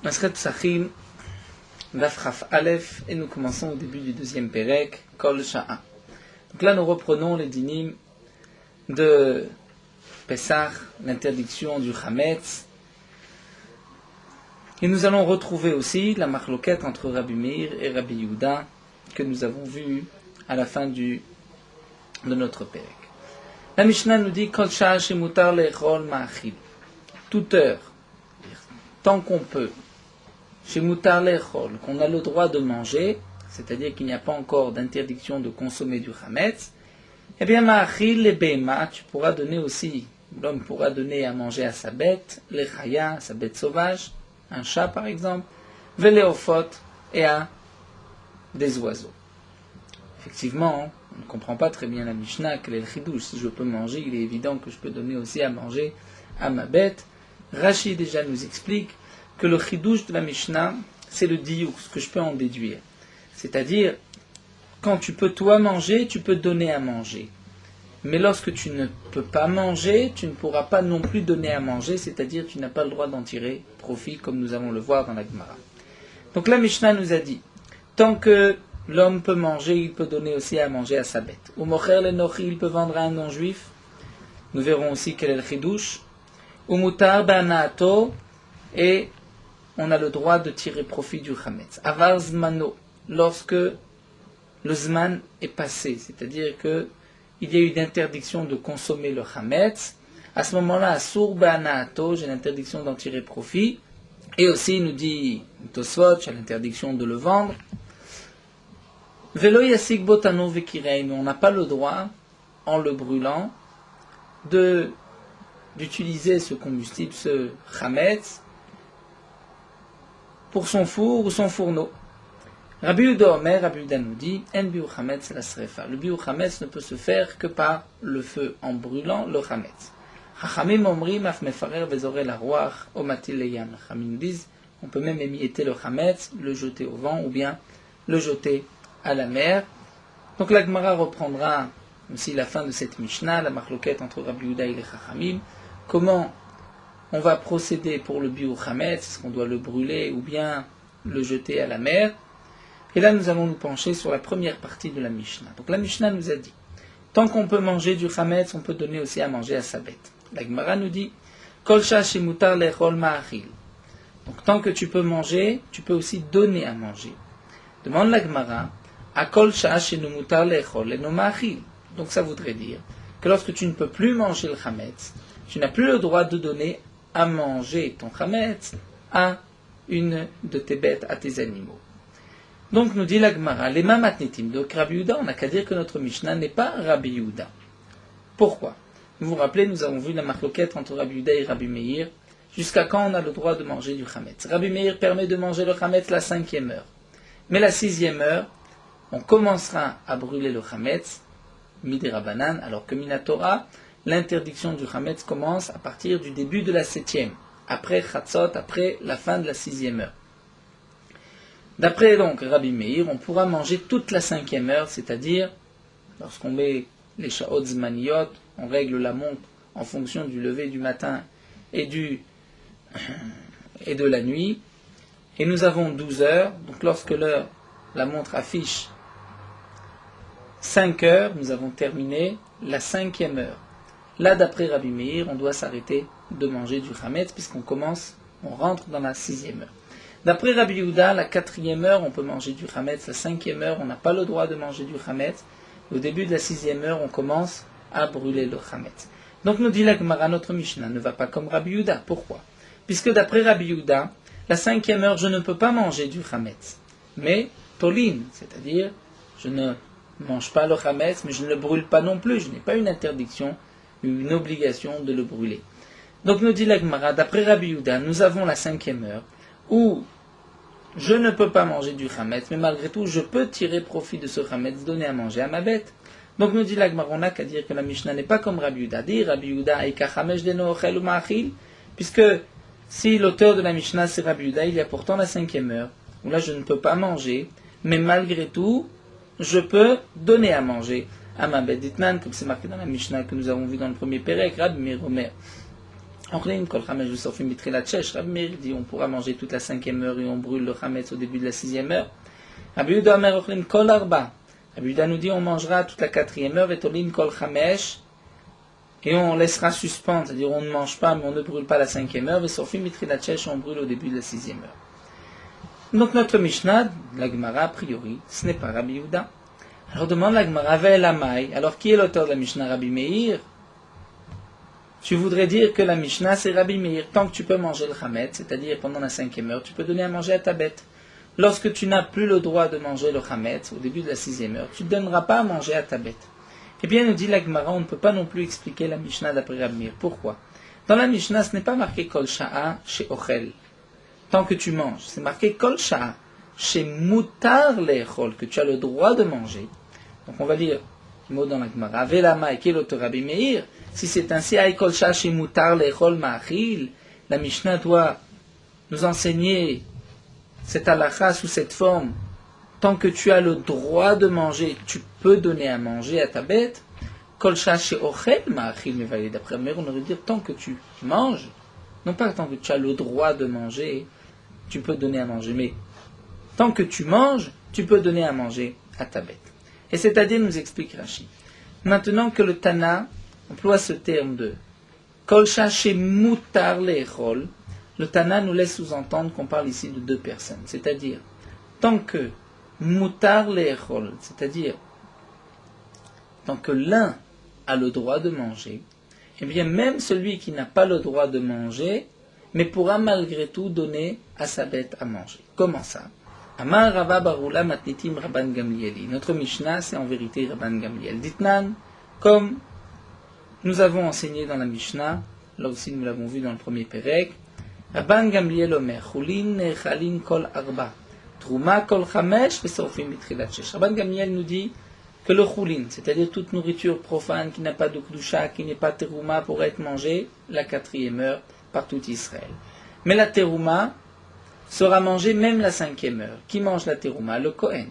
Masret Psachim, Daf Chaf Aleph, et nous commençons au début du deuxième Pérek, Kol Sha'a. Donc là, nous reprenons les dynim de Pessah, l'interdiction du Chametz. Et nous allons retrouver aussi la marloquette entre Rabbi Meir et Rabbi Yehuda que nous avons vu à la fin de notre Pérek. La Mishnah nous dit Kol Sha'a shemutar le'echol ma'achil. Toute heure, tant qu'on peut, chez Mutar Lechol, qu'on a le droit de manger, c'est-à-dire qu'il n'y a pas encore d'interdiction de consommer du Chametz, eh bien, Ma'achil le Be'ema, tu pourras donner aussi, l'homme pourra donner à manger à sa bête, les Chaya, sa bête sauvage, un chat par exemple, Veléophot, et à des oiseaux. Effectivement, on ne comprend pas très bien la Mishnah, quel est le chidouche. Si je peux manger, il est évident que je peux donner aussi à manger à ma bête. Rashi déjà nous explique que le chidouche de la Mishnah, c'est le diouk, ce que je peux en déduire. C'est-à-dire, quand tu peux toi manger, tu peux donner à manger. Mais lorsque tu ne peux pas manger, tu ne pourras pas non plus donner à manger, c'est-à-dire tu n'as pas le droit d'en tirer profit, comme nous allons le voir dans la Gemara. Donc la Mishnah nous a dit, tant que l'homme peut manger, il peut donner aussi à manger à sa bête. Ou mocher le nochi, il peut vendre à un non-juif. Nous verrons aussi quel est le chidouche. Ou mutar banaato, et on a le droit de tirer profit du chametz. Avar zmano, lorsque le zman est passé, c'est-à-dire que il y a eu une interdiction de consommer le chametz, à ce moment-là, asur banaato, j'ai l'interdiction d'en tirer profit, et aussi il nous dit Tosfot, j'ai l'interdiction de le vendre. Velo yasik botano vekirein, on n'a pas le droit, en le brûlant, d'utiliser ce combustible, ce chametz, pour son four ou son fourneau. Rabbi Yehuda Omer, Rabbi Yehuda nous dit, En biu chametz la srefa. Le biu chametz ne peut se faire que par le feu, en brûlant le chametz. Chachamim omrim af mefarer bezoreh la roach omatil leyam. Chachamim nous disent, on peut même émietter le chametz, le jeter au vent ou bien le jeter à la mer. Donc la Gemara reprendra aussi la fin de cette Mishnah, la marloquette entre Rabbi Yehuda et les Chachamim. Comment on va procéder pour le biu chametz, est-ce qu'on doit le brûler ou bien le jeter à la mer? Et là, nous allons nous pencher sur la première partie de la Mishnah. Donc la Mishnah nous a dit, tant qu'on peut manger du chametz, on peut donner aussi à manger à sa bête. La Gemara nous dit, Kol she'ashi mutar le'echol ma'achil. Donc tant que tu peux manger, tu peux aussi donner à manger. Demande la Gemara, a kol she'ashi mutar le'echol eno ma'achil. Donc ça voudrait dire que lorsque tu ne peux plus manger le chametz, tu n'as plus le droit de donner à manger ton chametz à une de tes bêtes, à tes animaux. Donc nous dit la Gemara, les mamatnitim, donc Rabbi Yehuda, on n'a qu'à dire que notre Mishnah n'est pas Rabbi Yehuda. Pourquoi? Vous vous rappelez, nous avons vu la marloquette entre Rabbi Yehuda et Rabbi Meir, jusqu'à quand on a le droit de manger du chametz. Rabbi Meir permet de manger le chametz la 5e heure. Mais la 6e heure, on commencera à brûler le chametz, midi rabanan, alors que Minatora, l'interdiction du chametz commence à partir du début de la 7e, après Chatzot, après la fin de la 6e heure. D'après donc Rabbi Meir, on pourra manger toute la 5e heure, c'est-à-dire, lorsqu'on met les sha'ot zmaniyot, on règle la montre en fonction du lever du matin et de la nuit, et nous avons 12 heures, donc lorsque la montre affiche 5 heures, nous avons terminé la 5e heure. Là, d'après Rabbi Meir, on doit s'arrêter de manger du chametz, puisqu'on rentre dans la 6e heure. D'après Rabbi Yehuda, la 4e heure, on peut manger du chametz. La 5e heure, on n'a pas le droit de manger du chametz. Au début de la 6e heure, on commence à brûler le chametz. Donc nous dit la Gemara, notre Mishnah ne va pas comme Rabbi Yehuda. Pourquoi? Puisque d'après Rabbi Yehuda, la 5e heure, je ne peux pas manger du chametz. Mais, tolin, c'est-à-dire, je ne mange pas le chametz, mais je ne le brûle pas non plus. Je n'ai pas une interdiction, une obligation de le brûler. Donc nous dit la Gemara, d'après Rabbi Yehuda, nous avons la 5e heure, où je ne peux pas manger du chametz, mais malgré tout, je peux tirer profit de ce chametz, donner à manger à ma bête. Donc nous dit la Gemara, on n'a qu'à dire que la Mishnah n'est pas comme Rabbi Yehuda. Dit Rabbi Yehuda, puisque si l'auteur de la Mishnah c'est Rabbi Yehuda, il y a pourtant la 5e heure, où là je ne peux pas manger, mais malgré tout, je peux donner à manger à ma bête. Ditman, comme c'est marqué dans la Mishnah que nous avons vu dans le premier Pérek, Rabbi Meir Omer. Rabbi Meir dit on pourra manger toute la 5e heure et on brûle le chametz au début de la 6e heure. Rabbi Yehuda Omer ochlim kol arba. Rabbi Yehuda nous dit on mangera toute la 4e heure vetolim kol chamesh et on laissera suspendre, c'est-à-dire on ne mange pas mais on ne brûle pas la 5e heure. Vesofim mitchilat shesh, on brûle au début de la 6e heure. Donc notre Mishnah, la Gemara a priori, ce n'est pas Rabbi Yehuda. Alors demande la Gemara ve'elamai. Alors qui est l'auteur de la Mishnah? Rabbi Meir? Tu voudrais dire que la Mishnah, c'est Rabbi Meir. Tant que tu peux manger le chametz, c'est-à-dire pendant la 5e heure, tu peux donner à manger à ta bête. Lorsque tu n'as plus le droit de manger le chametz, au début de la 6e heure, tu ne donneras pas à manger à ta bête. Eh bien, nous dit la Gemara, on ne peut pas non plus expliquer la Mishnah d'après Rabbi Meir. Pourquoi? Dans la Mishnah, ce n'est pas marqué Kol Sha'a chez Ochel. Tant que tu manges. C'est marqué Kol Sha'a chez Mutar Lechol, que tu as le droit de manger. Donc on va lire le mot dans la Gemara. Velama et qui est l'auteur Rabbi Meir? Si c'est ainsi, Aïkol Shashi Mutar Lechol Ma'achil, la Mishnah doit nous enseigner cette halakha sous cette forme. Tant que tu as le droit de manger, tu peux donner à manger à ta bête. Kol Shashi Ochel Ma'achil Mevaïd. D'après Meir, on aurait dire tant que tu manges, non pas tant que tu as le droit de manger, tu peux donner à manger, mais tant que tu manges, tu peux donner à manger à ta bête. Et c'est-à-dire, nous explique Rashi. Maintenant que le Tana emploie ce terme de Kol Shashi Mutar Lechol, le Tana nous laisse sous-entendre qu'on parle ici de deux personnes. C'est-à-dire, tant que Mutar Lechol, c'est-à-dire, tant que l'un a le droit de manger, eh bien, même celui qui n'a pas le droit de manger, mais pourra malgré tout donner à sa bête à manger. Comment ça? Amar Rava Barula Matnitim Rabban Gamlieli. Notre Mishnah, c'est en vérité Rabban Gamliel. Ditnan, comme nous avons enseigné dans la Mishnah, là aussi nous l'avons vu dans le premier Perek, Rabban Gamliel Omer, Chulin Nechalin Kol Arba, Truma Kol Chamesh, Vesorfim Bitchilat Shesh. Rabban Gamliel nous dit que le Chulin, c'est-à-dire toute nourriture profane qui n'a pas de Kdusha, qui n'est pas Teruma, pourrait être mangée la 4e heure par tout Israël. Mais la Teruma sera mangée même la 5e heure. Qui mange la Teruma? Le Kohen.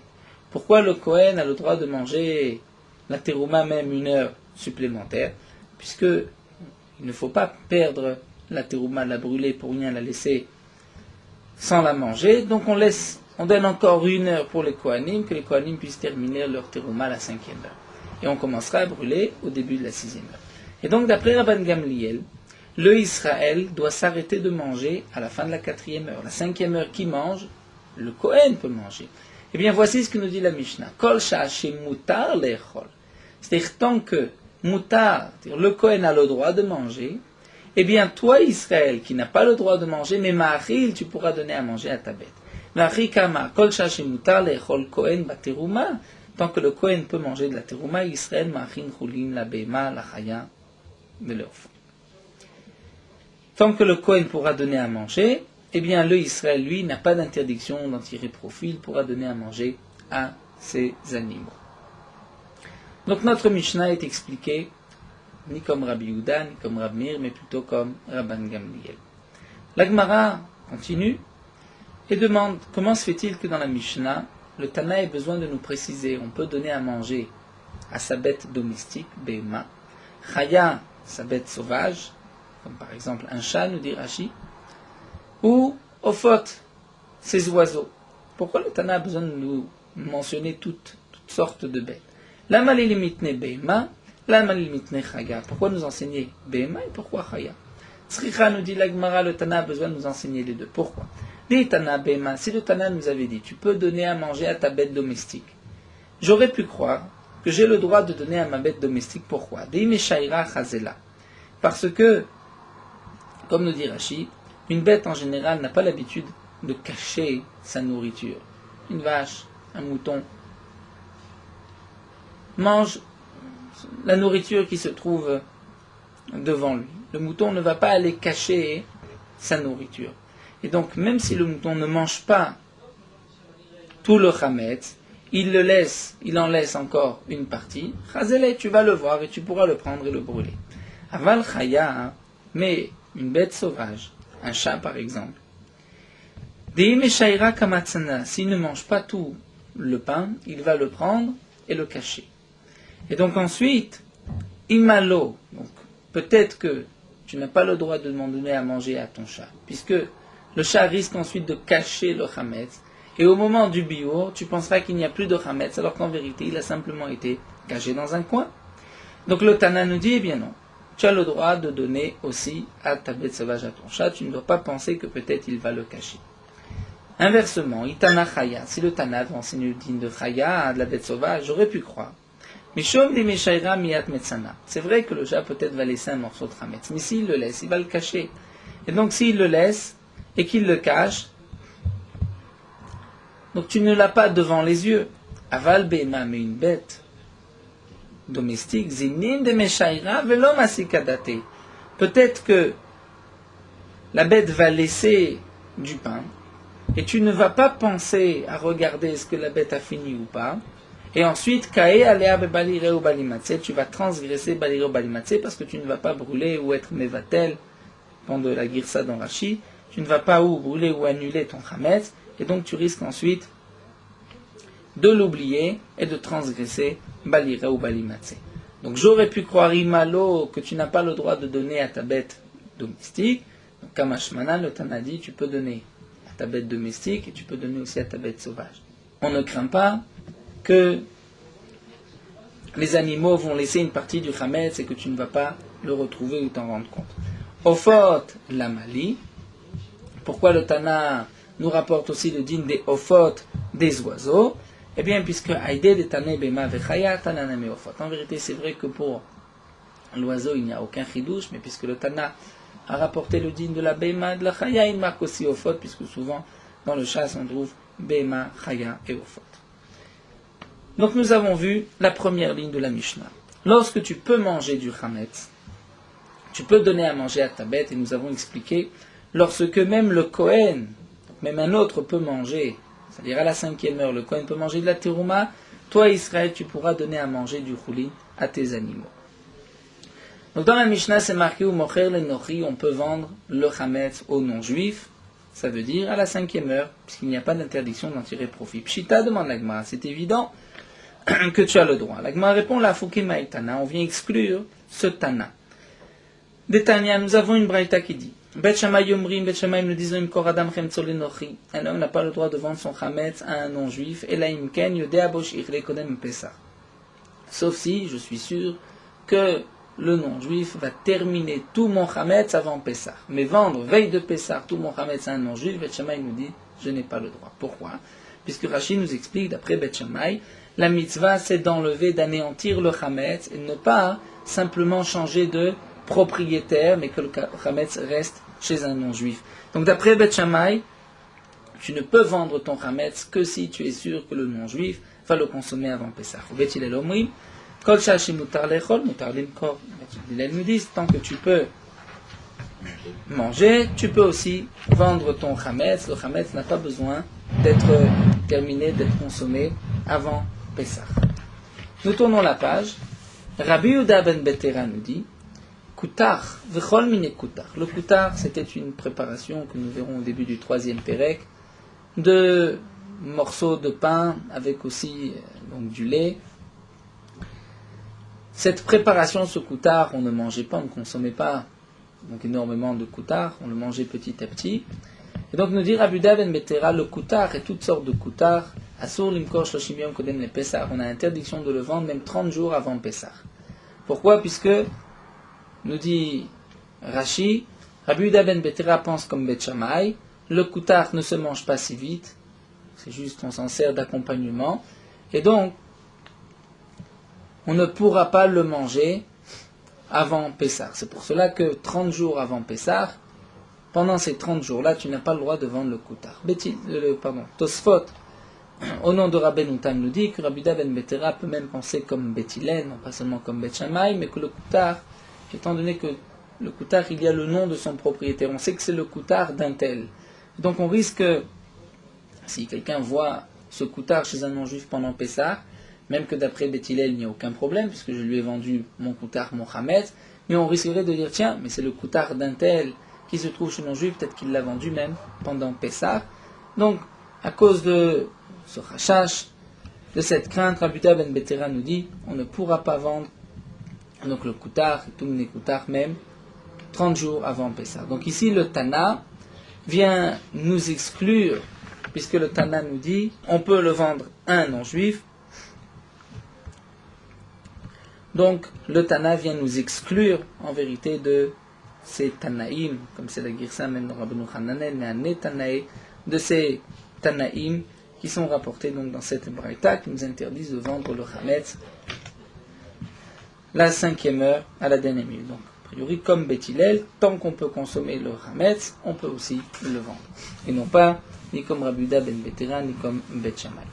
Pourquoi le Kohen a le droit de manger la Teruma même une heure supplémentaire? Puisque il ne faut pas perdre la Teruma, la brûler pour rien la laisser sans la manger. Donc on donne encore une heure pour les Kohanim, que les Kohanim puissent terminer leur Teruma à la 5e heure. Et on commencera à brûler au début de la 6e heure. Et donc d'après Rabban Gamliel, le Israël doit s'arrêter de manger à la fin de la 4e heure. La 5e heure, qui mange? Le Kohen peut manger. Eh bien, voici ce que nous dit la Mishnah. Kol Shashi Mutar Lechol. C'est-à-dire, tant que Mutar, c'est-à-dire le Kohen a le droit de manger, eh bien, toi, Israël, qui n'as pas le droit de manger, mais Ma'achil, tu pourras donner à manger à ta bête. Ma'achil Kama, Kol Shashi Mutar Lechol Kohen Bateruma. Tant que le Kohen peut manger de la Teruma, Israël, Ma'achin Chulin, la Bema, la Chaya, de leur fond. Tant que le Kohen pourra donner à manger, eh bien le Israël, lui, n'a pas d'interdiction d'en tirer profit, il pourra donner à manger à ses animaux. Donc notre Mishnah est expliquée ni comme Rabbi Yehuda, ni comme Rabbi Meir, mais plutôt comme Rabban Gamliel. La Gemara continue et demande comment se fait-il que dans la Mishnah, le Tana ait besoin de nous préciser, on peut donner à manger à sa bête domestique, Behema, Chaya, sa bête sauvage, comme par exemple un chat, nous dit Rashi, ou Ophot, ces oiseaux. Pourquoi le Tana a besoin de nous mentionner toutes sortes de bêtes? La malilimitne Behema, la malilimitne Chaya. Pourquoi nous enseigner Behema et pourquoi Chaya? Tzricha nous dit la Gemara, le Tana a besoin de nous enseigner les deux. Pourquoi? Dit Tana Behema, si le Tana nous avait dit, tu peux donner à manger à ta bête domestique, j'aurais pu croire que j'ai le droit de donner à ma bête domestique. Pourquoi? Parce que, comme nous dit Rashi, une bête en général n'a pas l'habitude de cacher sa nourriture. Une vache, un mouton, mange la nourriture qui se trouve devant lui. Le mouton ne va pas aller cacher sa nourriture. Et donc, même si le mouton ne mange pas tout le chametz, il en laisse encore une partie. Chazele, tu vas le voir et tu pourras le prendre et le brûler. Aval chaya, mais une bête sauvage, un chat par exemple. Deimeshaira kamatzana, s'il ne mange pas tout le pain, il va le prendre et le cacher. Et donc ensuite, imalo, donc peut-être que tu n'as pas le droit de demander à manger à ton chat, puisque le chat risque ensuite de cacher le chametz, et au moment du bio, tu penseras qu'il n'y a plus de chametz, alors qu'en vérité, il a simplement été caché dans un coin. Donc le Tana nous dit, eh bien non, tu as le droit de donner aussi à ta bête sauvage, à ton chat, tu ne dois pas penser que peut-être il va le cacher. Inversement, Itana Chaya, si le Tana veut enseigner le din de Chaya, de la bête sauvage, j'aurais pu croire. Mishom de Meshaira Miyat Metzana. C'est vrai que le chat peut-être va laisser un morceau de chametz, mais s'il le laisse, il va le cacher. Et donc s'il le laisse et qu'il le cache, donc tu ne l'as pas devant les yeux. Aval Behema, mais une bête domestique, Zinim de Meshaira Velo Masikadate. Peut-être que la bête va laisser du pain, et tu ne vas pas penser à regarder est-ce que la bête a fini ou pas. Et ensuite, Kae alea bebalire ou balimatse, tu vas transgresser balire ou balimatse parce que tu ne vas pas brûler ou être mevatel, pendant la girsa dans Rashi, tu ne vas pas ou brûler ou annuler ton chametz, et donc tu risques ensuite de l'oublier et de transgresser balire ou balimatse. Donc j'aurais pu croire imalo que tu n'as pas le droit de donner à ta bête domestique. Donc Kamashmana, le Tana dit, tu peux donner ta bête domestique et tu peux donner aussi à ta bête sauvage. On ne craint pas que les animaux vont laisser une partie du chametz et que tu ne vas pas le retrouver ou t'en rendre compte. Ofot la Mali. Pourquoi le Tana nous rapporte aussi le din des ofot des oiseaux? Eh bien, puisque Aïdé de Tane Bema Vechaya Tananame Ofot. En vérité, c'est vrai que pour l'oiseau, il n'y a aucun chidouche, mais puisque le Tana a rapporté le din de la Bema et de la Chaya, il marque aussi Ofot, puisque souvent dans le chasse on trouve Bema, Chaya et Ofot. Donc nous avons vu la première ligne de la Mishnah. Lorsque tu peux manger du chametz, tu peux donner à manger à ta bête, et nous avons expliqué, lorsque même le Kohen, même un autre peut manger, c'est-à-dire à la 5e heure, le Kohen peut manger de la terouma, toi Israël, tu pourras donner à manger du choulin à tes animaux. Donc dans la Mishnah, c'est marqué où mocher le nochi, on peut vendre le chametz aux non-juifs, ça veut dire à la 5e heure, puisqu'il n'y a pas d'interdiction d'en tirer profit. Pshita demande la Gemara, c'est évident que tu as le droit. La Gemara répond la Fukima et Tana, on vient exclure ce Tana. Des Tanya, nous avons une braïta qui dit Bet Shammai Yomrim, Bet Shammai nous disons Imkor Adam Chemtso Lenochi. Un homme n'a pas le droit de vendre son chametz à un non-juif, et la Imken Yodea Bosh Ichle Kodem Pesach. Sauf si je suis sûr que le non-juif va terminer tout mon chametz avant Pesach. Mais vendre veille de Pesach tout mon chametz à un non-juif, Bet Shammai nous dit je n'ai pas le droit. Pourquoi? Puisque Rashi nous explique d'après Bet Shammai, la mitzvah c'est d'enlever, d'anéantir le chametz et ne pas simplement changer de propriétaire, mais que le chametz reste chez un non-juif. Donc d'après Bet Shammai, tu ne peux vendre ton chametz que si tu es sûr que le non-juif va le consommer avant Pesach. Bet Hillel omrim, kol shashi mutar lechol, mutar limkor. Bet Hillel nous dit, tant que tu peux manger, tu peux aussi vendre ton chametz. Le chametz n'a pas besoin d'être terminé, d'être consommé avant Pesach. Nous tournons la page. Rabbi Yehuda ben Betera nous dit Koutar, v'chol mine koutar. Le koutar, c'était une préparation que nous verrons au début du 3e pérec, de morceaux de pain avec aussi donc, du lait. Cette préparation, ce koutar, on ne mangeait pas, on ne consommait pas donc, énormément de koutar, on le mangeait petit à petit. Et donc nous dit Rabbi Yehuda ben Betera, le koutar et toutes sortes de koutar, Asur limkor shloshim yom kodem le Pesach, on a interdiction de le vendre même 30 jours avant Pesach. Pourquoi? Puisque, nous dit Rashi, Rabbi Yehuda ben Betera pense comme Bet Shammai, le koutar ne se mange pas si vite, c'est juste on s'en sert d'accompagnement, et donc on ne pourra pas le manger avant Pesach. C'est pour cela que 30 jours avant Pesach, pendant ces 30 jours-là, tu n'as pas le droit de vendre le koutar. Tosfot, au nom de Rabbi Noutan, nous dit que Rabbi Yehuda ben Betera peut même penser comme Bet Hillel, non pas seulement comme Bet Shammai, mais que le koutar, étant donné que le koutar, il y a le nom de son propriétaire, on sait que c'est le koutar d'un tel. Donc on risque, si quelqu'un voit ce koutar chez un non-juif pendant Pessah, même que d'après Bet Hillel, il n'y a aucun problème, puisque je lui ai vendu mon koutar, mon chametz, mais on risquerait de dire, tiens, mais c'est le koutar d'un tel qui se trouve chez le non-juif, peut-être qu'il l'a vendu même pendant Pessah. Donc, à cause de ce rachash, de cette crainte, Rabbi Yehuda ben Betera nous dit, on ne pourra pas vendre donc le koutar, tout le koutar même, 30 jours avant Pessah. Donc ici, le Tana vient nous exclure, puisque le Tana nous dit, on peut le vendre à un non-juif. Donc, le Tana vient nous exclure, en vérité, de ces Tanaïm, comme c'est la Girsa même dans Rabbeinu Hananel, mais un Tanaï, de ces Tanaïm qui sont rapportés donc dans cette Braïta, qui nous interdisent de vendre le Hametz la 5e heure à la dernière minute. Donc, a priori, comme Beth Hillel, tant qu'on peut consommer le Hametz, on peut aussi le vendre. Et non pas, ni comme Rabbi Yehuda ben Betera, ni comme Beth Shammai.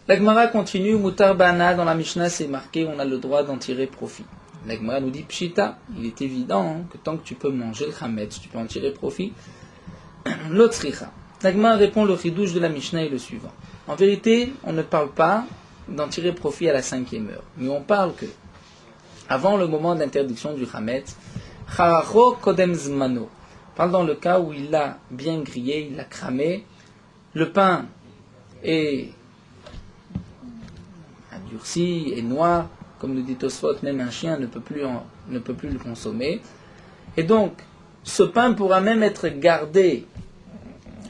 La Gemara continue, Mutar Bana, dans la Mishnah, c'est marqué, on a le droit d'en tirer profit. La Gemara nous dit, Pshita, il est évident que tant que tu peux manger le Hametz, tu peux en tirer profit. L'Otsricha. La Gemara répond, le chidouche de la Mishnah est le suivant. En vérité, on ne parle pas d'en tirer profit à la 5e heure, mais on parle que, avant le moment d'interdiction du Hametz, Characho Kodem Zmano, parle dans le cas où il l'a bien grillé, il l'a cramé, le pain est durci et noir, comme nous dit Tosfot, même un chien ne peut plus le consommer. Et donc, ce pain pourra même être gardé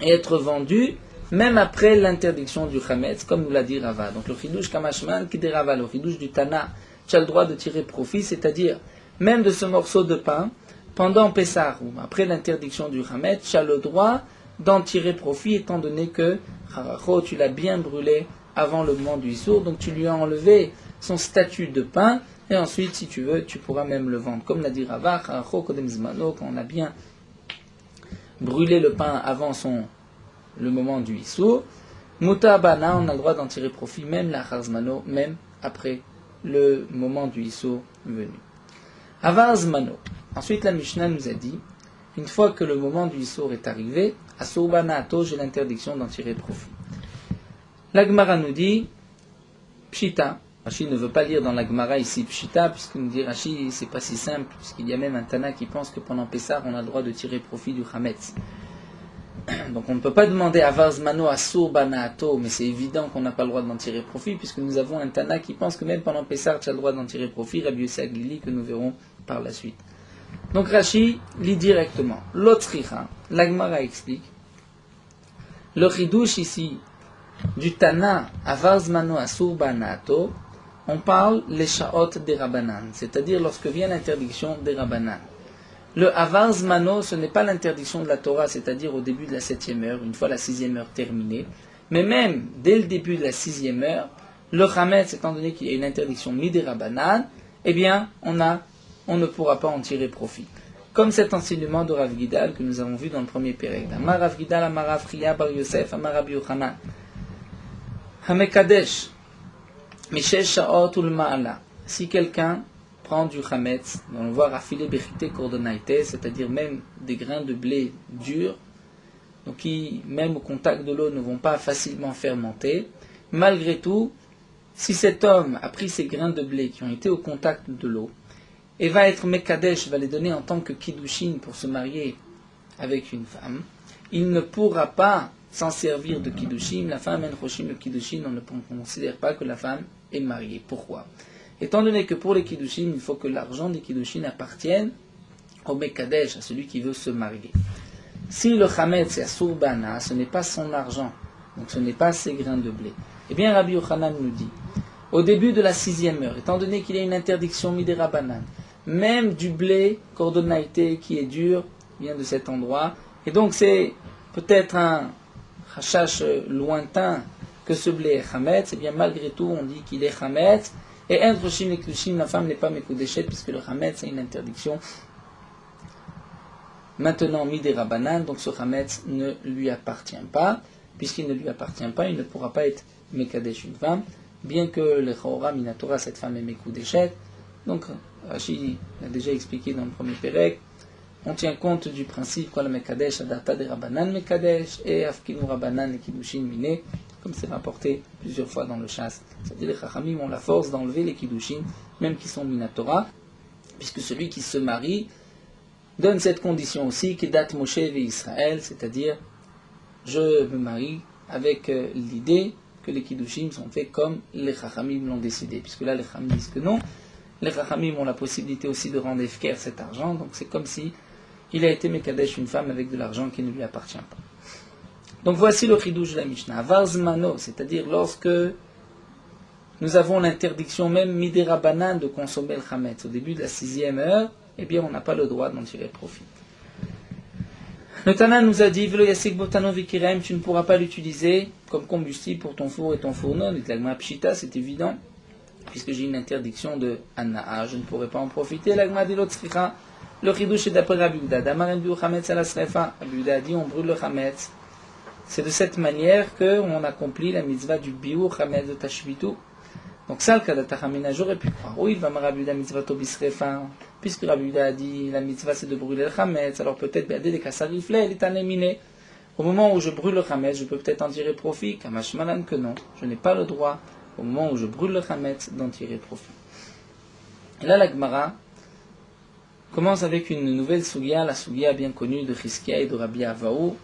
et être vendu, même après l'interdiction du Hametz, comme nous l'a dit Rava. Donc le chidouche Kamashman qui dit Rava, le chidouche du Tana, tu as le droit de tirer profit, c'est-à-dire, même de ce morceau de pain, pendant Pessah, ou après l'interdiction du Hametz, tu as le droit d'en tirer profit, étant donné que Haracho, tu l'as bien brûlé avant le moment du Issour, donc tu lui as enlevé son statut de pain, et ensuite, si tu veux, tu pourras même le vendre. Comme l'a dit Rava, Haracho Kodem Zmano, quand on a bien brûlé le pain avant le moment du Issour, Muta Bana, on a le droit d'en tirer profit, même la Harzmano, même après le moment du Issour venu. Avar Zmano. Ensuite, la Mishnah nous a dit, une fois que le moment du Issour est arrivé, Asur Bana Ato, j'ai l'interdiction d'en tirer profit. La Gemara nous dit, Pshita. Rashi ne veut pas lire dans la Gemara ici Pshita, puisque nous dit Rashi, c'est pas si simple, puisqu'il y a même un Tana qui pense que pendant Pessah, on a le droit de tirer profit du Hametz. Donc on ne peut pas demander à Varzmano Asur Banaato, mais c'est évident qu'on n'a pas le droit d'en tirer profit, puisque nous avons un Tana qui pense que même pendant Pessah, tu as le droit d'en tirer profit, Rabbi Yossi Aglili, que nous verrons par la suite. Donc Rashi lit directement. L'Otsricha, la Gemara explique, le Chidouche ici, du Tana à Varzmano Asur Banaato, on parle les Sha'ot des Rabbanan, c'est-à-dire lorsque vient l'interdiction des Rabbanan. Le Avar Zmano, ce n'est pas l'interdiction de la Torah, c'est-à-dire au début de la 7e heure, une fois la 6e heure terminée, mais même dès le début de la 6e heure, le Hametz, étant donné qu'il y a une interdiction Midé Rabbanan, eh bien, on ne pourra pas en tirer profit. Comme cet enseignement de Rav Gidal que nous avons vu dans le premier Pérec. Amar Rav Gidal, Amar Rav Chaya bar Yosef, Amar Rabbi Yochanan. Hamekadesh, Mishesh Sha'ot ul Ma'ala. Si quelqu'un prend du Hametz, on le voit raffiler Bechite Kordonaïte, c'est-à-dire même des grains de blé durs, donc qui, même au contact de l'eau, ne vont pas facilement fermenter, malgré tout, si cet homme a pris ces grains de blé qui ont été au contact de l'eau, et va être Mekadesh, va les donner en tant que Kiddushin pour se marier avec une femme, il ne pourra pas s'en servir de Kiddushin. La femme Enroshim le Kiddushin, on ne considère pas que la femme est mariée. Pourquoi ? Étant donné que pour les Kiddushin, il faut que l'argent des Kiddushin appartienne au Mekadesh, à celui qui veut se marier. Si le Hametz est Asur Bana, ce n'est pas son argent, donc ce n'est pas ses grains de blé. Eh bien, Rabbi Yochanan nous dit, au début de la 6e heure, étant donné qu'il y a une interdiction Midera Banan, même du blé Kordonaïté qui est dur, vient de cet endroit, et donc c'est peut-être un Hachash lointain que ce blé est Hametz, et bien malgré tout on dit qu'il est Hametz, et entre Shim et Klushim, la femme n'est pas Mekoudeshet, puisque le Hametz est une interdiction maintenant Midera Banan, donc ce Hametz ne lui appartient pas, puisqu'il ne lui appartient pas, il ne pourra pas être Mekadesh une femme, bien que le Chaora Minatora, cette femme est Mekoudeshet. Donc Rashi l'a déjà expliqué dans le premier Pérec, on tient compte du principe quoi le Mekadesh, Adata de Rabbanan Mekadesh, et Afkinu Rabbanan et Kiddushin Miné, comme c'est rapporté plusieurs fois dans le chasse. C'est-à-dire les Chachamim ont la force d'enlever les Kiddushin, même qui sont Minatora, puisque celui qui se marie donne cette condition aussi, Kedat Moshe ve Israël, c'est-à-dire je me marie avec l'idée que les Kiddushin sont faits comme les Chachamim l'ont décidé, puisque là les Chachamim disent que non. Les Chachamim ont la possibilité aussi de rendre efker cet argent, donc c'est comme si il a été Mekadesh une femme avec de l'argent qui ne lui appartient pas. Donc voici le chidouche de la Mishnah. Varzmano, c'est-à-dire lorsque nous avons l'interdiction même midera banan de consommer le chametz au début de la 6e heure, eh bien on n'a pas le droit d'en tirer profit. Le Tana nous a dit, Velo yasik botano vikirem, tu ne pourras pas l'utiliser comme combustible pour ton four et ton fourneau. Donc l'agma pshita, c'est évident, puisque j'ai une interdiction de anna'a, je ne pourrai pas en profiter. L'agma dit l'autre sricha, le chidouche est d'après Rabbi Yehuda. Damar enbiu chametz ala srefa. Rabbi Yehuda a dit, on brûle le chametz. C'est de cette manière qu'on accomplit la mitzvah du biur chametz de tashvitu. Donc ça, le cas d'Atachamina, j'aurais pu croire. Oui, il va me Rabbi Yehuda mitzvah tobisrefa. Puisque Rabbi Yehuda a dit la mitzvah c'est de brûler le chametz, alors peut-être des kassariflets, il est anéminé. Au moment où je brûle le chametz, je peux peut-être en tirer profit. Kamashmalan que non, je n'ai pas le droit, au moment où je brûle le chametz, d'en tirer profit. Et là, la Gemara commence avec une nouvelle sugia, la sugia bien connue de Chizkia et de Rabbi Avaou.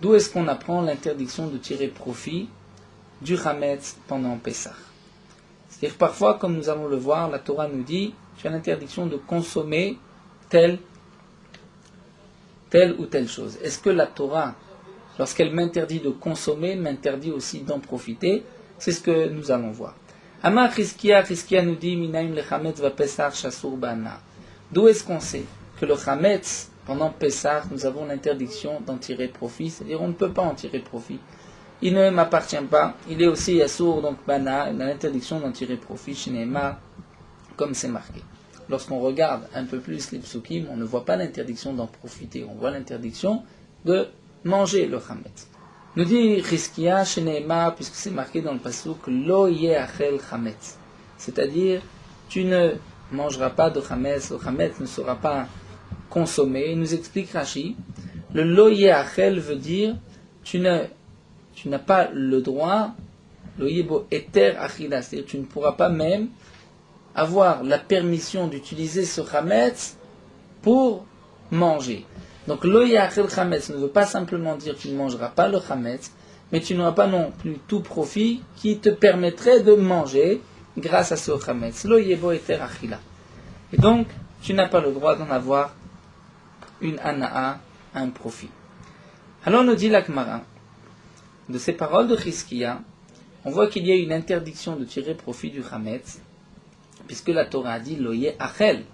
D'où est-ce qu'on apprend l'interdiction de tirer profit du chametz pendant Pessah? C'est-à-dire parfois, comme nous allons le voir, la Torah nous dit tu as l'interdiction de consommer telle ou telle chose. Est-ce que la Torah, lorsqu'elle m'interdit de consommer, m'interdit aussi d'en profiter? C'est ce que nous allons voir. Amar Chizkia nous dit Minaim le chametz va Pessah shasur bana. D'où est-ce qu'on sait que le chametz, pendant Pessah, nous avons l'interdiction d'en tirer profit? C'est-à-dire on ne peut pas en tirer profit. Il ne m'appartient pas. Il est aussi Yassour, donc Bana, il a l'interdiction d'en tirer profit, Shinema, comme c'est marqué. Lorsqu'on regarde un peu plus les psukim, on ne voit pas l'interdiction d'en profiter, on voit l'interdiction de manger le chametz. Nous dit Chizkia, Shinema, puisque c'est marqué dans le pasuk, Lo yeachel chametz. C'est-à-dire, tu ne mangeras pas de chametz, le chametz ne sera pas consommé. Il nous explique Rashi, le Lo yeachel veut dire, tu n'as pas le droit, le yebo eter achila, c'est-à-dire tu ne pourras pas même avoir la permission d'utiliser ce chametz pour manger. Donc lo yachel chametz ne veut pas simplement dire que tu ne mangeras pas le chametz, mais tu n'auras pas non plus tout profit qui te permettrait de manger grâce à ce chametz. Lo yebo eter achila. Et donc, tu n'as pas le droit d'en avoir une ana'a, un profit. Alors nous dit la Gemara, de ces paroles de Chizkia, on voit qu'il y a une interdiction de tirer profit du chametz, puisque la Torah a dit lo yeachel.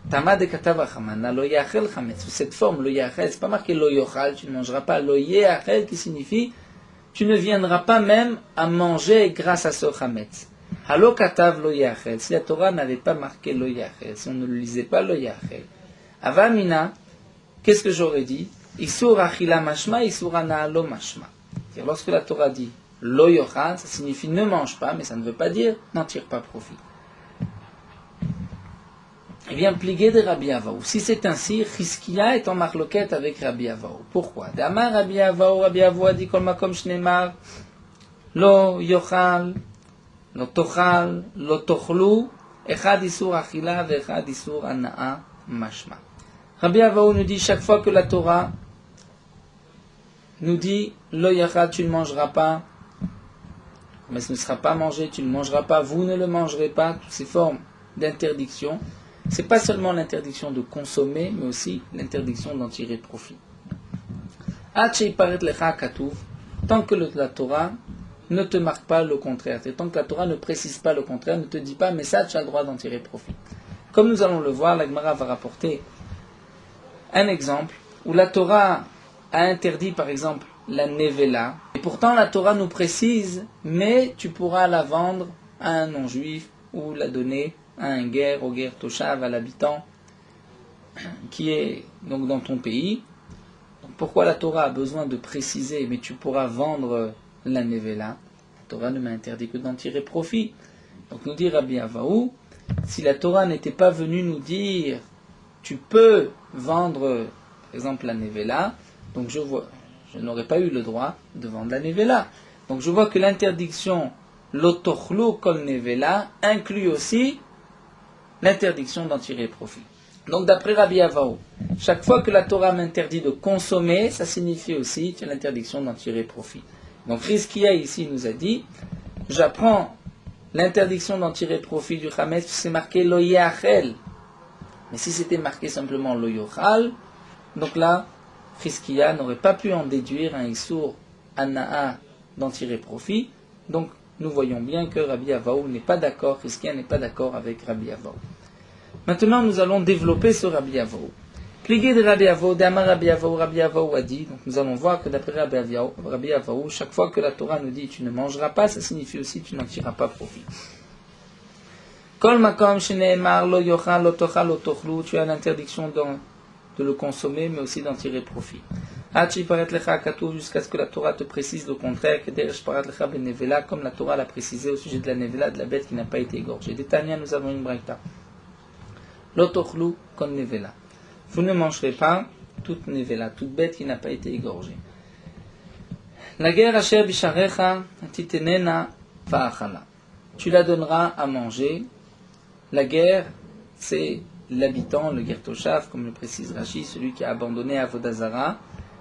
Tama de katav achamana lo yeachel chametz. Sous cette forme, lo yeachel, c'est pas marqué lo yochal, tu ne mangeras pas. Lo yeachel qui signifie tu ne viendras pas même à manger grâce à ce chametz. Halo katav lo yeachel. Si la Torah n'avait pas marqué lo yeachel, si on ne le lisait pas lo yeachel, avamina, qu'est-ce que j'aurais dit? Isur achila mashma, isur ana lo mashma. Lorsque la Torah dit lo yochal, ça signifie ne mange pas, mais ça ne veut pas dire n'en tire pas profit. Eh bien, plié de Rabbi Avaou. Si c'est ainsi, Chizkia est en marloquette avec Rabbi Avaou. Pourquoi? D'Amar Rabbi Avaou a dit kol makom shneimar lo yochal, lo tochal, lo tochlu, echad isur achila ve echad isur ana'a mashma. Rabbi Avaou nous dit chaque fois que la Torah nous dit lo yachad, tu ne mangeras pas, mais ce ne sera pas mangé, tu ne mangeras pas, vous ne le mangerez pas, toutes ces formes d'interdiction, c'est pas seulement l'interdiction de consommer, mais aussi l'interdiction d'en tirer profit. Tant que la Torah ne te marque pas le contraire, tant que la Torah ne précise pas le contraire, ne te dit pas, mais ça tu as le droit d'en tirer profit. Comme nous allons le voir, la Gemara va rapporter un exemple où la Torah a interdit par exemple la nevela, et pourtant la Torah nous précise, mais tu pourras la vendre à un non-juif ou la donner à un guerre, au guerre toshav, à l'habitant qui est donc dans ton pays. Donc pourquoi la Torah a besoin de préciser, mais tu pourras vendre la nevela? La Torah ne m'a interdit que d'en tirer profit. Donc nous dit Rabbi Avaou, si la Torah n'était pas venue nous dire tu peux vendre par exemple la nevela, donc je n'aurais pas eu le droit de vendre la nevela. Donc je vois que l'interdiction l'otochlo kol nevela inclut aussi l'interdiction d'en tirer profit. Donc d'après Rabbi Avaou, chaque fois que la Torah m'interdit de consommer, ça signifie aussi l'interdiction d'en tirer profit. Donc Chizkia ici nous a dit, j'apprends l'interdiction d'en tirer profit du chametz, c'est marqué lo yachel. Mais si c'était marqué simplement lo yochal, donc là, Chizkiya n'aurait pas pu en déduire un Issour Ana'a d'en tirer profit. Donc nous voyons bien que Rabbi Avaou n'est pas d'accord, Chizkiya n'est pas d'accord avec Rabbi Avaou. Maintenant nous allons développer ce Rabbi Avaou. Plié de Rabbi Avaou, d'Amar Rabbi Avaou a dit, donc nous allons voir que d'après Rabbi Avaou, chaque fois que la Torah nous dit tu ne mangeras pas, ça signifie aussi tu n'en tireras pas profit. Kol makom sheneemar lo yochal lo tochal lo tochlu, tu as l'interdiction de le consommer, mais aussi d'en tirer profit. Hachi paret lecha katuv, jusqu'à ce que la Torah te précise le contraire, que deresh parat lecha ben nevela, comme la Torah l'a précisé au sujet de la nevela, de la bête qui n'a pas été égorgée. D'Etania, nous avons une braïta. Lo tochlu kon nevela. Vous ne mangerez pas toute nevela, toute bête qui n'a pas été égorgée. La guerre asher bisharecha titenena va'achala. Tu la donneras à manger. La guerre, c'est l'habitant, le Gertoshav, comme le précise Rashi, celui qui a abandonné Avodah Zara,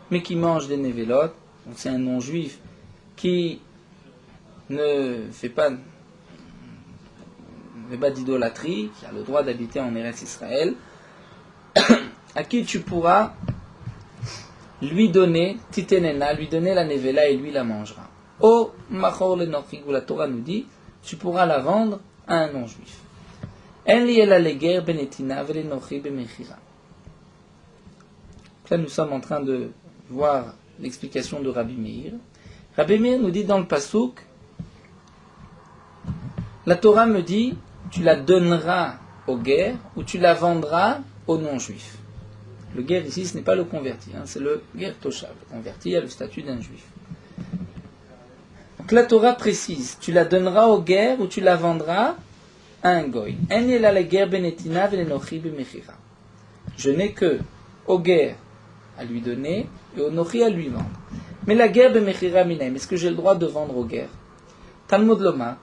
mais qui mange des névélotes. Donc c'est un non-juif qui ne fait pas d'idolâtrie, qui a le droit d'habiter en Eretz Israël, à qui tu pourras lui donner, titenena, lui donner la névéla et lui la mangera. O machor le nochig, où la Torah nous dit, tu pourras la vendre à un non-juif. En li ela leger benetina vele nochi bemechira. Là, nous sommes en train de voir l'explication de Rabbi Meir. Rabbi Meir nous dit dans le Passouk, la Torah me dit, tu la donneras au guerre ou tu la vendras au non-juif. Le guerre ici, ce n'est pas le converti, c'est le guerre toshav. Le converti a le statut d'un juif. Donc la Torah précise, tu la donneras au guerre ou tu la vendras à un goy. Je n'ai que au guerre à lui donner et au nochi à lui vendre. Mais la guerre b'mechira minaim, est-ce que j'ai le droit de vendre au guerre? Talmud Loma,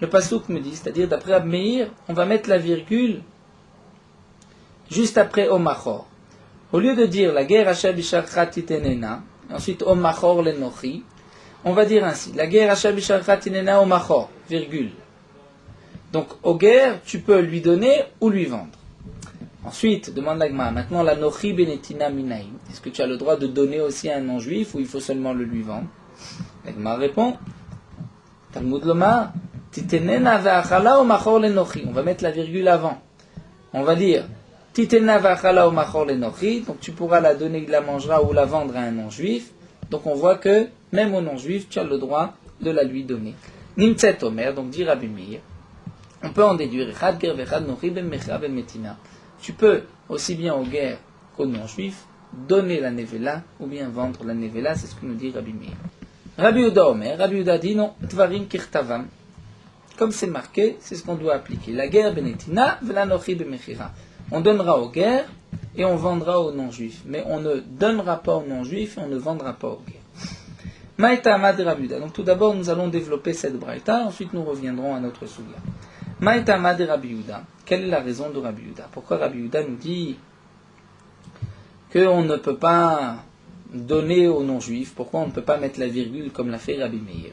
le pasuk me dit, c'est-à-dire d'après Rab Meir, on va mettre la virgule juste après Omachor. Au lieu de dire la guerre asher bisharcha titenena, ensuite Omachor le nochi, on va dire ainsi, la guerre asher bisharcha titenena Omachor, virgule. Donc, au guerre, tu peux lui donner ou lui vendre. Ensuite, demande l'agma, maintenant la nochi benetina minaim. Est-ce que tu as le droit de donner aussi à un non-juif ou il faut seulement le lui vendre? L'agma répond, Talmud Lomar, titenena ve'achala o machor le nochi. On va mettre la virgule avant. On va dire, titenena ve'achala o machor le nochi. Donc, tu pourras la donner, il la mangera ou la vendre à un non-juif. Donc, on voit que, même au non-juif, tu as le droit de la lui donner. Nimtzet omer, donc dit Rabbi Meir. On peut en déduire, tu peux, aussi bien au guerre qu'au non-juif, donner la nevela ou bien vendre la nevela, c'est ce que nous dit Rabbi Meir. Rabbi Yehuda Omer, Rabbi Yehuda dit non, tvarim kirtavam. Comme c'est marqué, c'est ce qu'on doit appliquer. La guerre benetina, velanochi bemechira. On donnera au guerre et on vendra aux non-juifs. Mais on ne donnera pas aux non-juifs et on ne vendra pas aux guerres. Maïta Amad Rabbi Yehuda. Donc tout d'abord, nous allons développer cette braïta, ensuite nous reviendrons à notre souga. Maïtama de Rabbi Yehuda. Quelle est la raison de Rabbi Yehuda? Pourquoi Rabbi Yehuda nous dit qu'on ne peut pas donner aux non-juifs? Pourquoi on ne peut pas mettre la virgule comme l'a fait Rabbi Meir?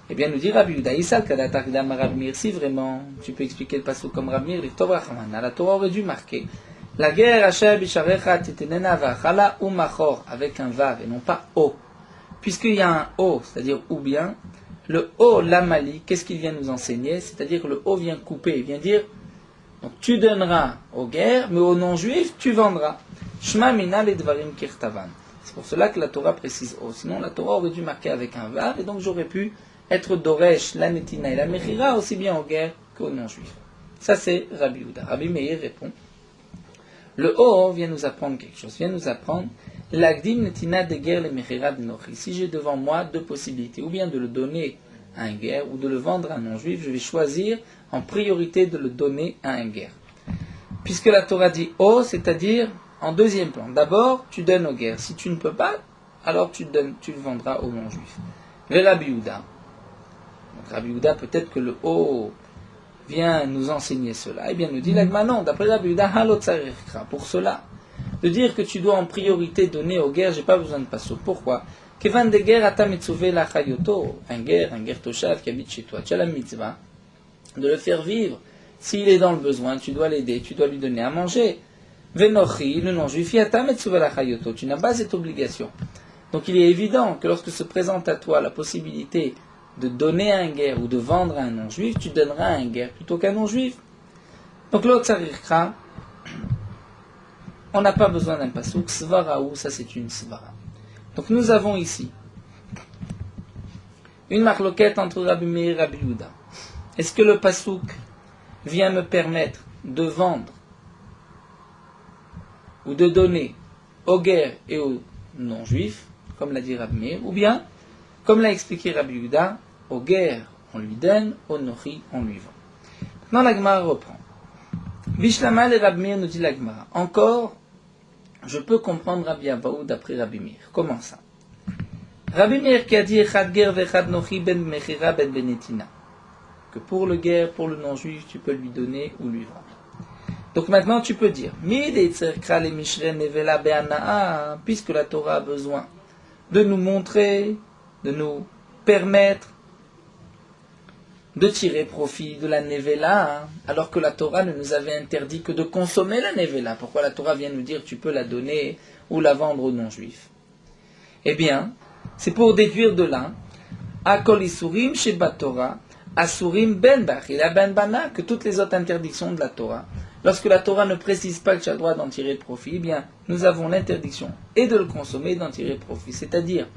Eh bien, nous dit Rabbi Yehuda, Isal Kadatakdam Rabbi Meir, si vraiment tu peux expliquer le passage comme Rabbi Meir, la Torah aurait dû marquer la guerre Asher Bisharecha Titenena Vachala ou Machor avec un Vav et non pas O. Puisqu'il y a un O, c'est-à-dire ou bien, le O, l'amali, qu'est-ce qu'il vient nous enseigner? C'est-à-dire que le O vient couper, il vient dire, donc tu donneras aux guerres, mais aux non-juifs, tu vendras. Shma mina le dvarim kirtavan. C'est pour cela que la Torah précise O. Sinon, la Torah aurait dû marquer avec un vav, et donc j'aurais pu être doresh, la netina et la mechira, aussi bien aux guerres qu'aux non-juifs. Ça, c'est Rabbi Yehuda. Rabbi Meir répond, le O vient nous apprendre quelque chose, vient nous apprendre l'agdim netina de guerre le mechira de nochi. Si j'ai devant moi deux possibilités, ou bien de le donner à un guerre, ou de le vendre à un non-juif, je vais choisir en priorité de le donner à un guerre. Puisque la Torah dit O, c'est-à-dire en deuxième plan. D'abord, tu donnes aux guerres. Si tu ne peux pas, alors tu le vendras aux non-juifs. Le Rabbi Yehuda. Donc Rabbi Yehuda, peut-être que le O vient nous enseigner cela. Eh bien, nous dit l'agma, non, d'après Rabbi Yehuda, pour cela, de dire que tu dois en priorité donner aux guerres, j'ai pas besoin de passer. Pourquoi? Kevan de guerre ata mitzuve la chayoto, un guerre toshav qui habite chez toi, tu as la mitzvah de le faire vivre S'il est dans le besoin, tu dois l'aider, tu dois lui donner à manger. Venochi, le non-juif, yatam et tsuvalachayoto. Tu n'as pas cette obligation. Donc il est évident que lorsque se présente à toi la possibilité de donner à un guerre ou de vendre à un non-juif, tu donneras à un guerre plutôt qu'à un non-juif. Donc l'autre sarirkra, on n'a pas besoin d'un pasouk, svaraou, ça c'est une svara. Donc nous avons ici une marloquette entre Rabbi Meir et Rabbi Yehuda. Est-ce que le pasouk vient me permettre de vendre ou de donner aux guerres et aux non-juifs, comme l'a dit Rabbi Meir, ou bien, comme l'a expliqué Rabbi Yehuda, aux guerres on lui donne, aux nochi on lui vend. Maintenant la Gemara reprend. Bishlama et Rabbi Meir nous dit la Gemara. Encore, je peux comprendre Rabbi Avaou d'après Rabbi Meir. Comment ça? Rabbi Meir qui a dit Echad ger vechad nochi ben mechira ben benetina. Que pour le guerre, pour le non-juif, tu peux lui donner ou lui vendre. Donc maintenant tu peux dire, puisque la Torah a besoin de nous montrer, de nous permettre de tirer profit de la nevela, alors que la Torah ne nous avait interdit que de consommer la nevela. Pourquoi la Torah vient nous dire tu peux la donner ou la vendre aux non-juifs? Eh bien, c'est pour déduire de là, Akol Isurim Sheba Torah, Asurim Ben Bachila Ben Bana, que toutes les autres interdictions de la Torah, lorsque la Torah ne précise pas que tu as le droit d'en tirer profit, eh bien, nous avons l'interdiction et de le consommer et d'en tirer profit. C'est-à-dire,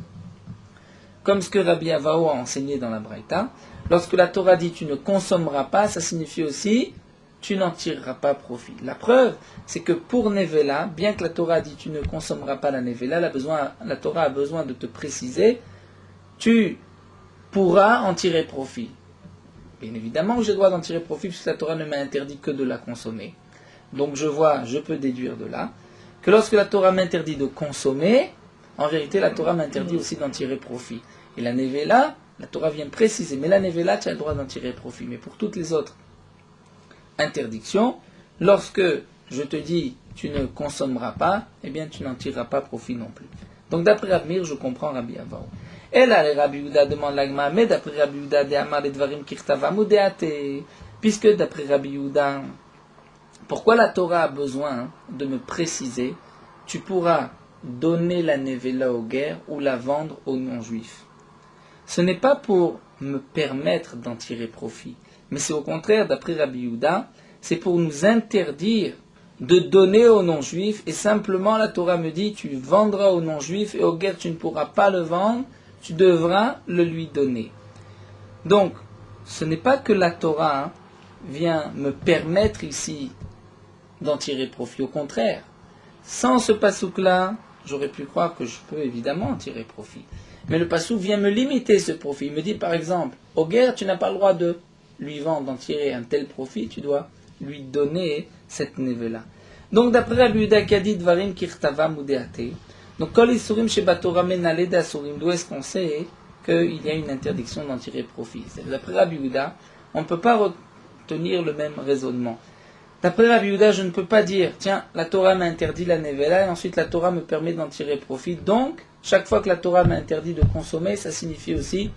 comme ce que Rabbi Avaou a enseigné dans la Braïta, lorsque la Torah dit tu ne consommeras pas, ça signifie aussi tu n'en tireras pas profit. La preuve, c'est que pour Nevela, bien que la Torah dit tu ne consommeras pas la Nevela, la Torah a besoin de te préciser, tu pourras en tirer profit. Bien évidemment que j'ai le droit d'en tirer profit puisque la Torah ne m'a interdit que de la consommer. Donc je peux déduire de là, que lorsque la Torah m'interdit de consommer, en vérité la Torah m'interdit aussi d'en tirer profit. Et la Nevela, la Torah vient préciser, mais la Nevela, tu as le droit d'en tirer profit. Mais pour toutes les autres interdictions, lorsque je te dis tu ne consommeras pas, eh bien tu n'en tireras pas profit non plus. Donc d'après Rabbi Meir, je comprends Rabbi Avaou. Et là, Rabbi Yehuda demande l'agma, mais d'après Rabbi Yehuda, de Amar et Dvarim Kirtava Mudeate, puisque d'après Rabbi Yehuda, pourquoi la Torah a besoin de me préciser, tu pourras donner la nevela aux guerres ou la vendre aux non-juifs. Ce n'est pas pour me permettre d'en tirer profit, mais c'est au contraire, d'après Rabbi Yehuda, c'est pour nous interdire de donner aux non-juifs, et simplement la Torah me dit, tu vendras aux non-juifs, et aux guerres tu ne pourras pas le vendre, tu devras le lui donner. Donc, ce n'est pas que la Torah vient me permettre ici d'en tirer profit, au contraire. Sans ce pasouk-là, j'aurais pu croire que je peux évidemment en tirer profit. Mais le pasouk vient me limiter ce profit. Il me dit par exemple, aux guerres, tu n'as pas le droit de lui vendre, d'en tirer un tel profit, tu dois lui donner cette nevela. Donc d'après Rabbi Yehuda qui a dit Dvarim Kirtava Mudeate, donc Kol Isurim Sheba Torah Menale d'Asurim, d'où est-ce qu'on sait qu'il y a une interdiction d'en tirer profit? D'après Rabbi Yehuda, on ne peut pas retenir le même raisonnement. D'après Rabbi Yehuda, je ne peux pas dire, tiens, la Torah m'a interdit la nevela, et ensuite la Torah me permet d'en tirer profit. Donc, chaque fois que la Torah m'a interdit de consommer, ça signifie aussi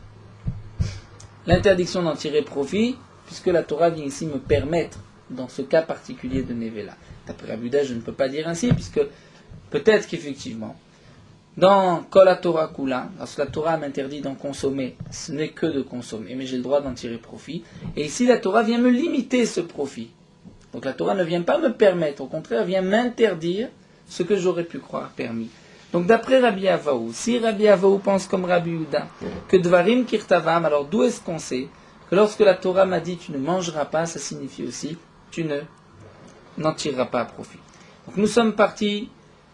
l'interdiction d'en tirer profit, puisque la Torah vient ici me permettre, dans ce cas particulier de nevela. D'après Rabbi Yehuda, je ne peux pas dire ainsi, puisque peut-être qu'effectivement, dans Kol Torah Kula, lorsque la Torah m'interdit d'en consommer, ce n'est que de consommer, mais j'ai le droit d'en tirer profit. Et ici, la Torah vient me limiter ce profit. Donc la Torah ne vient pas me permettre, au contraire, vient m'interdire ce que j'aurais pu croire permis. Donc d'après Rabbi Avaou, si Rabbi Avaou pense comme Rabbi Yehuda, que Dvarim Kirtavam, alors d'où est-ce qu'on sait que lorsque la Torah m'a dit tu ne mangeras pas, ça signifie aussi tu n'en tireras pas profit. Donc nous sommes partis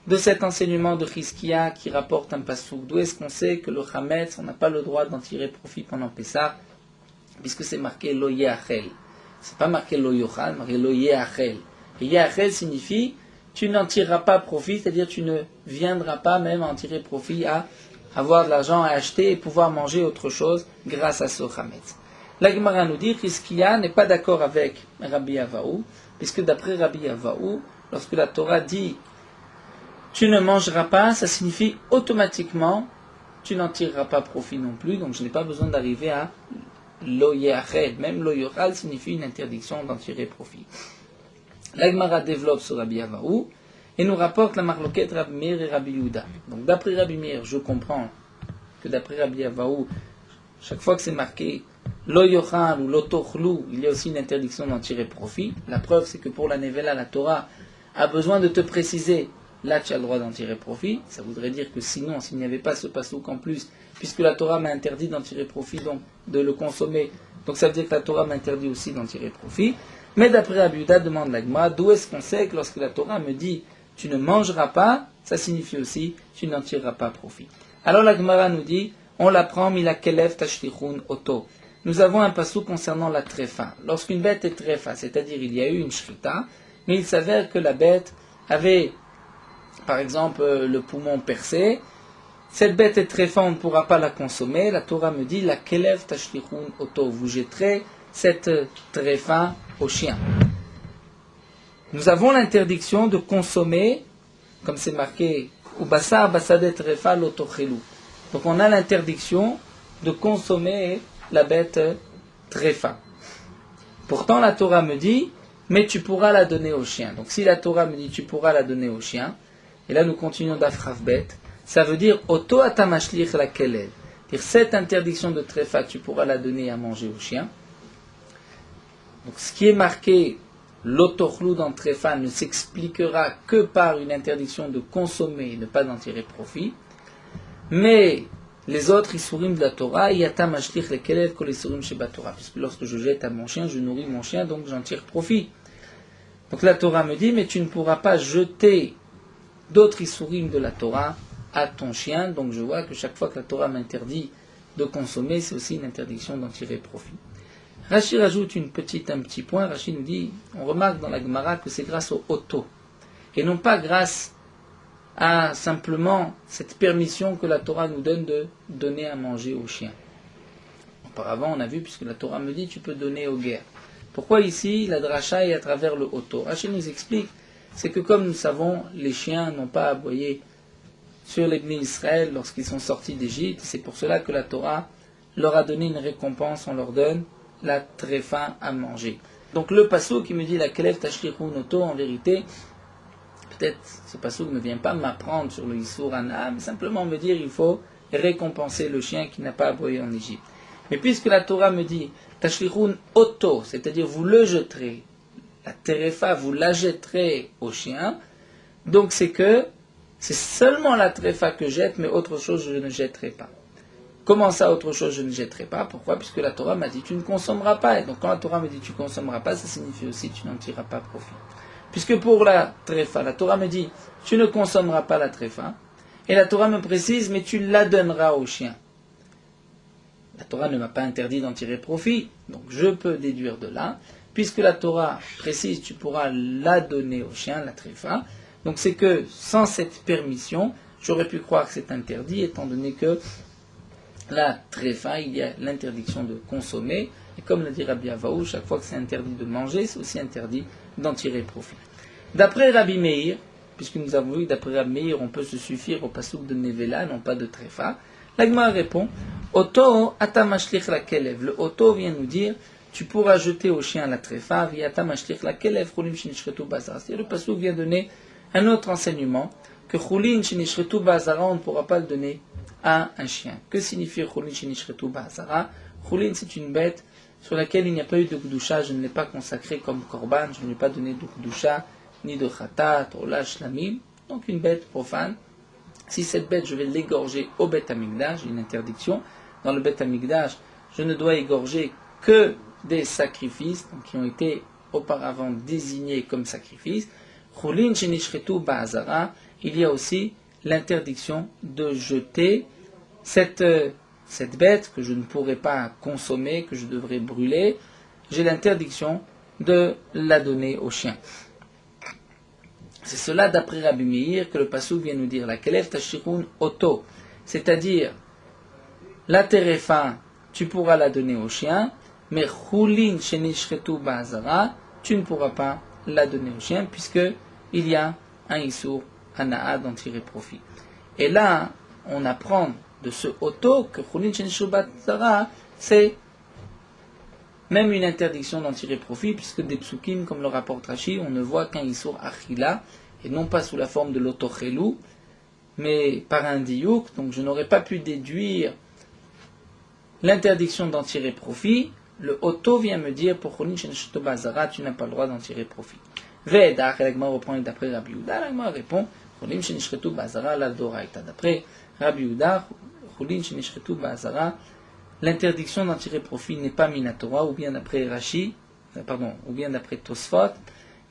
de cet enseignement de Chizkiya qui rapporte un pasouk. D'où est-ce qu'on sait que le Chametz, on n'a pas le droit d'en tirer profit pendant Pessah, puisque c'est marqué Lo Yeachel. C'est pas marqué Lo Yochal, marqué Lo Yeachel. Et Yeachel signifie tu n'en tireras pas profit, c'est-à-dire tu ne viendras pas même en tirer profit à avoir de l'argent à acheter et pouvoir manger autre chose grâce à ce Chametz. La Gemara nous dit que Chizkiya n'est pas d'accord avec Rabbi Avaou, puisque d'après Rabbi Avaou, lorsque la Torah dit tu ne mangeras pas, ça signifie automatiquement tu n'en tireras pas profit non plus, donc je n'ai pas besoin d'arriver à lo yachel, même lo yochal signifie une interdiction d'en tirer profit. La Gemara développe sur Rabbi Avahu et nous rapporte la marloquette Rabbi Meir et Rabbi Yehuda. Donc d'après Rabbi Meir, je comprends que d'après Rabbi Avahu, chaque fois que c'est marqué lo yochal ou lo tochlu, il y a aussi une interdiction d'en tirer profit. La preuve, c'est que pour la Nevela, la Torah a besoin de te préciser, là tu as le droit d'en tirer profit. Ça voudrait dire que sinon, s'il n'y avait pas ce pasouk en plus, puisque la Torah m'a interdit d'en tirer profit, donc de le consommer, donc ça veut dire que la Torah m'interdit aussi d'en tirer profit. Mais d'après Rabbi Yehuda, demande la Gemara, d'où est-ce qu'on sait que lorsque la Torah me dit tu ne mangeras pas, ça signifie aussi tu n'en tireras pas profit. Alors la Gemara nous dit, on l'apprend mila kelef tashlichun oto. Nous avons un passou concernant la tréfa. Lorsqu'une bête est tréfa, c'est-à-dire il y a eu une shrita, mais il s'avère que la bête avait, par exemple, le poumon percé. Cette bête est tréfa, on ne pourra pas la consommer. La Torah me dit, la kelef tashlichun oto. Vous jetterez cette tréfa au chien. Nous avons l'interdiction de consommer, comme c'est marqué, ou basar basadet tréfa lotochelu. Donc on a l'interdiction de consommer la bête tréfa. Pourtant la Torah me dit, mais tu pourras la donner au chien. Donc si la Torah me dit, tu pourras la donner au chien, et là nous continuons d'afraf bête, ça veut dire, oto atamashlich la kelel. Dire cette interdiction de tréfa, tu pourras la donner à manger au chien. Donc ce qui est marqué, l'otochlou dans tréfa ne s'expliquera que par une interdiction de consommer et ne pas d'en tirer profit. Mais les autres isurim de la Torah, yata mashlich le kelev kol isurim sheba Torah, puisque lorsque je jette à mon chien, je nourris mon chien, donc j'en tire profit. Donc la Torah me dit, mais tu ne pourras pas jeter d'autres isurim de la Torah à ton chien. Donc je vois que chaque fois que la Torah m'interdit de consommer, c'est aussi une interdiction d'en tirer profit. Rashi rajoute un petit point. Rashi nous dit, on remarque dans la Gemara que c'est grâce au oto, et non pas grâce à simplement cette permission que la Torah nous donne de donner à manger aux chiens. Auparavant, on a vu, puisque la Torah me dit, tu peux donner aux guerres. Pourquoi ici, la dracha est à travers le oto? Rashi nous explique, c'est que comme nous savons, les chiens n'ont pas aboyé sur les Bnei Israël lorsqu'ils sont sortis d'Égypte. C'est pour cela que la Torah leur a donné une récompense, on leur donne la tréfa à manger. Donc le passou qui me dit la kelef tashlichun oto, en vérité, peut-être ce passou ne vient pas m'apprendre sur le Issour Hana, mais simplement me dire il faut récompenser le chien qui n'a pas aboyé en Égypte. Mais puisque la Torah me dit tashlichun oto, c'est-à-dire vous le jetterez, la terefa vous la jetterez au chien, donc c'est seulement la tréfa que je jette, mais autre chose je ne jetterai pas. Comment ça, autre chose, je ne jetterai pas? Pourquoi? Puisque la Torah m'a dit, tu ne consommeras pas. Et donc, quand la Torah me dit, tu ne consommeras pas, ça signifie aussi, tu n'en tireras pas profit. Puisque pour la tréfa, la Torah me dit, tu ne consommeras pas la tréfa. Et la Torah me précise, mais tu la donneras au chien. La Torah ne m'a pas interdit d'en tirer profit. Donc, je peux déduire de là. Puisque la Torah précise, tu pourras la donner au chien, la tréfa. Donc, c'est que, sans cette permission, j'aurais pu croire que c'est interdit, étant donné que la tréfa, il y a l'interdiction de consommer, et comme l'a dit Rabbi Avahu, chaque fois que c'est interdit de manger, c'est aussi interdit d'en tirer profit. D'après Rabbi Meir, puisque nous avons vu, d'après Rabbi Meir, on peut se suffire au pasouk de Nevela, non pas de tréfa, la Gemara répond, Oto atamashlich la kelev. Le Oto vient nous dire, tu pourras jeter au chien la tréfa, via atamashlich la kelev, chulim shinishretu bazara. C'est-à-dire le pasouk vient donner un autre enseignement, que chulin shinishretu bazara, on ne pourra pas le donner à un chien. Que signifie Chulin Shinishretu Ba'azara? Chulin, c'est une bête sur laquelle il n'y a pas eu de Gdusha, je ne l'ai pas consacré comme Korban, je ne lui ai pas donné de Gdusha, ni de Khatat, Ola, Shlamim, donc une bête profane. Si cette bête, je vais l'égorger au Beth Amikdash, j'ai une interdiction. Dans le Beth Amikdash, je ne dois égorger que des sacrifices, donc qui ont été auparavant désignés comme sacrifices. Chulin Shinishretu Ba'azara, il y a aussi l'interdiction de jeter cette bête que je ne pourrais pas consommer, que je devrais brûler. J'ai l'interdiction de la donner au chien. C'est cela d'après Rabbi Meir que le passouk vient nous dire, la kelef tashirun oto, c'est-à-dire la terefa, tu pourras la donner au chien, mais chulin shenishretu ba'azara, tu ne pourras pas la donner au chien, puisque il y a un issour hana'a d'en tirer profit. Et là, on apprend de ce oto que chulin shenishretu ba'azara, c'est même une interdiction d'en tirer profit, puisque des psukim, comme le rapporte Rashi, on ne voit qu'un Issour Achila, et non pas sous la forme de l'Otochelou, mais par un diouk, donc je n'aurais pas pu déduire l'interdiction d'en tirer profit. Le Otto vient me dire, pour Cholin Shenishretu Bazara, tu n'as pas le droit d'en tirer profit. Ve'edach, l'Agma reprend d'après Rabbi Yehuda, l'Agma répond, Cholin Shenishretu Bazara, la Doraita. D'après Rabbi Yehuda, Cholin Shenishretu Bazara, l'interdiction d'en tirer profit n'est pas minatora, ou bien d'après ou bien d'après Tosfot,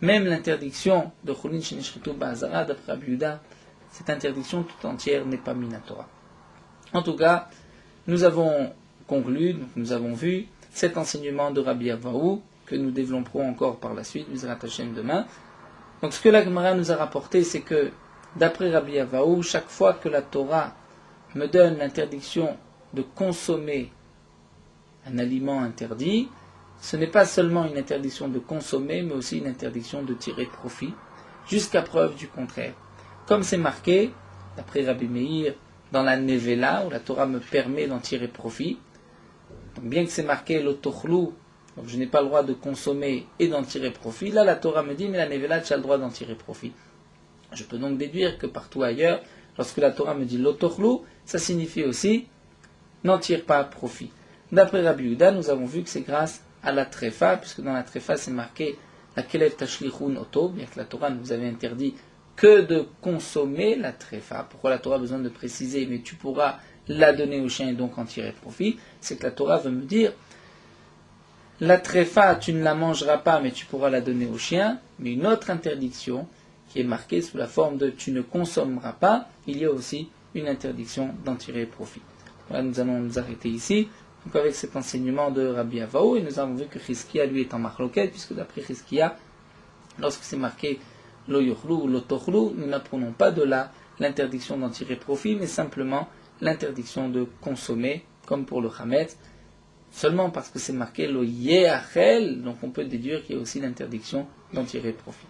même l'interdiction de Cholin Shenishretu Bazara, d'après Rabbi Yehuda, cette interdiction tout entière n'est pas minatora. En tout cas, nous avons conclu, donc nous avons vu cet enseignement de Rabbi Avaou, que nous développerons encore par la suite, Bizrat Hashem demain. Donc ce que la Gemara nous a rapporté, c'est que, d'après Rabbi Avaou, chaque fois que la Torah me donne l'interdiction de consommer un aliment interdit, ce n'est pas seulement une interdiction de consommer, mais aussi une interdiction de tirer profit, jusqu'à preuve du contraire. Comme c'est marqué, d'après Rabbi Meir, dans la Nevela, où la Torah me permet d'en tirer profit, donc bien que c'est marqué l'otochlou, donc je n'ai pas le droit de consommer et d'en tirer profit, là la Torah me dit, mais la Nevela, tu as le droit d'en tirer profit. Je peux donc déduire que partout ailleurs, lorsque la Torah me dit l'otochlou, ça signifie aussi n'en tire pas profit. D'après Rabbi Yehuda, nous avons vu que c'est grâce à la tréfa, puisque dans la tréfa c'est marqué la kelev tashlichun oto, bien que la Torah nous avait interdit que de consommer la tréfa. Pourquoi la Torah a besoin de préciser, mais tu pourras la donner au chien et donc en tirer profit? C'est que la Torah veut me dire, la tréfa, tu ne la mangeras pas, mais tu pourras la donner au chien, mais une autre interdiction, qui est marquée sous la forme de tu ne consommeras pas, il y a aussi une interdiction d'en tirer profit. Voilà, nous allons nous arrêter ici, donc avec cet enseignement de Rabbi Avaou, et nous avons vu que Chizkia, lui, est en marloquette, puisque d'après Chizkia, lorsque c'est marqué lo yochlou ou lo tochlou, nous n'apprenons pas de là l'interdiction d'en tirer profit, mais simplement l'interdiction de consommer, comme pour le chametz, seulement parce que c'est marqué lo yeachel, donc on peut déduire qu'il y a aussi l'interdiction d'en tirer profit.